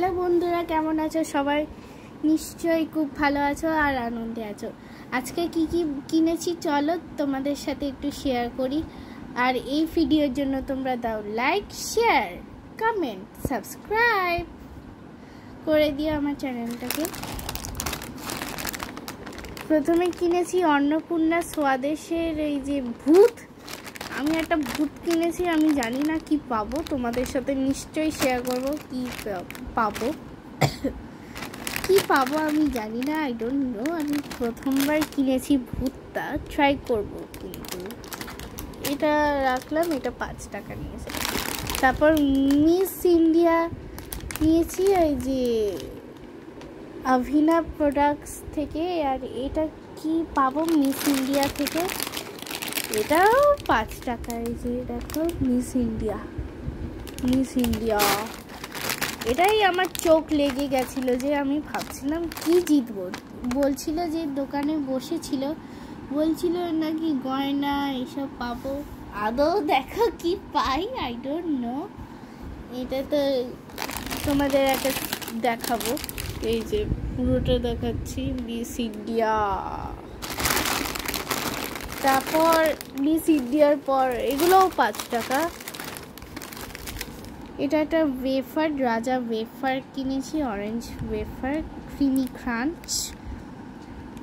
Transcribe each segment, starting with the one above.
Hello বন্ধুরা, কেমন আছো সবাই? নিশ্চয়ই খুব ভালো আছো আর আনন্দে আছো। আজকে কি কি কিনেছি চলো তোমাদের সাথে একটু শেয়ার করি। আর এই ভিডিওর জন্য তোমরা দাও লাইক, শেয়ার, কমেন্ট, সাবস্ক্রাইব করে দিও আমার চ্যানেলটাকে। প্রথমে কিনেছি অন্নপূর্ণা স্বাদেশের এই যে ভূত। আমি একটা ভূত কিনেছি, আমি জানি না কি পাবো, তোমাদের সাথে নিশ্চয়ই শেয়ার করব কি পাবো। কি পাবো আমি জানি না, আই ডোন্ট নো। আমি প্রথমবার কিনেছি ভূতটা, ট্রাই করব। কিন্তু এটা রাখলাম, এটা 5 টাকা নিয়েছে। তারপর মিস ইন্ডিয়া নিয়েছি এই যে আভিনা প্রোডাক্টস থেকে। আর এটা কি পাবো মিস ইন্ডিয়া থেকে, এটাও 5 টাকা। এই যে দেখো মিস ইন্ডিয়া, মিস ইন্ডিয়া। এটাই আমার চোখ লেগে গেছিল যে আমি ভাবছিলাম কি জিতবো। বলছিল যে দোকানে বসেছিল, বলছিল নাকি গয়না এসব পাবো। আদৌ দেখো কি পাই, আই ডোন্ট নো। এটা তো তোমাদের একটা দেখাবো, এই যে পুরোটা দেখাচ্ছি মিস ইন্ডিয়া। তারপর মিস ইন্ডিয়ার পর এগুলোও 5 টাকা। এটা একটা ওয়েফার, রাজা ওয়েফার কিনেছি, অরেঞ্জ ওয়েফার, ক্রিমি ক্রাঞ্চ।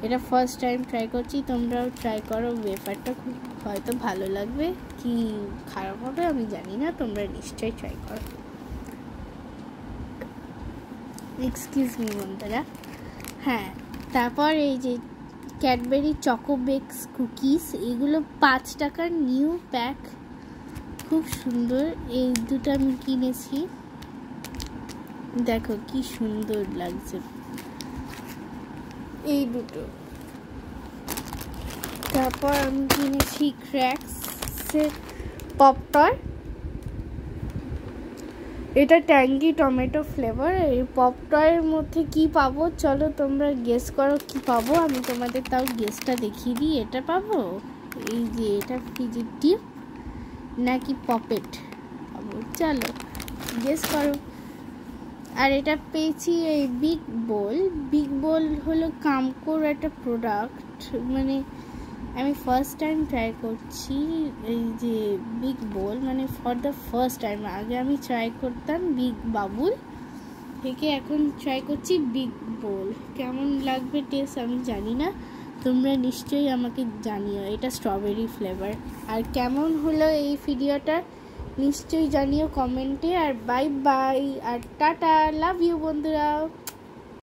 এটা ফার্স্ট টাইম ট্রাই করছি, তোমরাও ট্রাই করো। ওয়েফারটা খুব হয়তো ভালো লাগবে, কি খারাপ হবে আমি জানি না, তোমরা নিশ্চয়ই ট্রাই করো। এক্সকিউজ মি বন্ধুরা। হ্যাঁ, তারপর এই যে ক্যাডবেরি চকো বেকস কুকিজ, এগুলো 5 টাকার নিউ প্যাক, খুব সুন্দর। এই দুটো আমি কিনেছি, দেখো কি সুন্দর লাগছে এই দুটো। তারপর আমি কিনেছি ক্র্যাক্সের পপটয়। এটা ট্যাঙ্গি টমেটো ফ্লেভার। এই পপটয়ের মধ্যে কি পাবো চলো তোমরা গেস করো কি পাবো। আমি তোমাদের তাও গেসটা দেখিয়ে দিই। এটা পাবো এই যে এটা ফ্রিজের টিপ নাকি পপেট পাবো, চলো গেস করো। আর এটা পেয়েছি এই বিগ বোল। বিগ বোল হলো কামকোর একটা প্রোডাক্ট, মানে আমি ফার্স্ট টাইম ট্রাই করছি এই যে বিগ বোল, মানে ফর দ্য ফার্স্ট টাইম। আগে আমি ট্রাই করতাম বিগ বাবুল থেকে, এখন ট্রাই করছি বিগ বোল। কেমন লাগবে টেস্ট আমি জানি না, তোমরা নিশ্চয়ই আমাকে জানিও। এটা স্ট্রবেরি ফ্লেভার। আর কেমন হলো এই ভিডিওটা নিশ্চয়ই জানিও কমেন্টে। আর বাই বাই, আর টাটা, লাভ ইউ বন্ধুরা।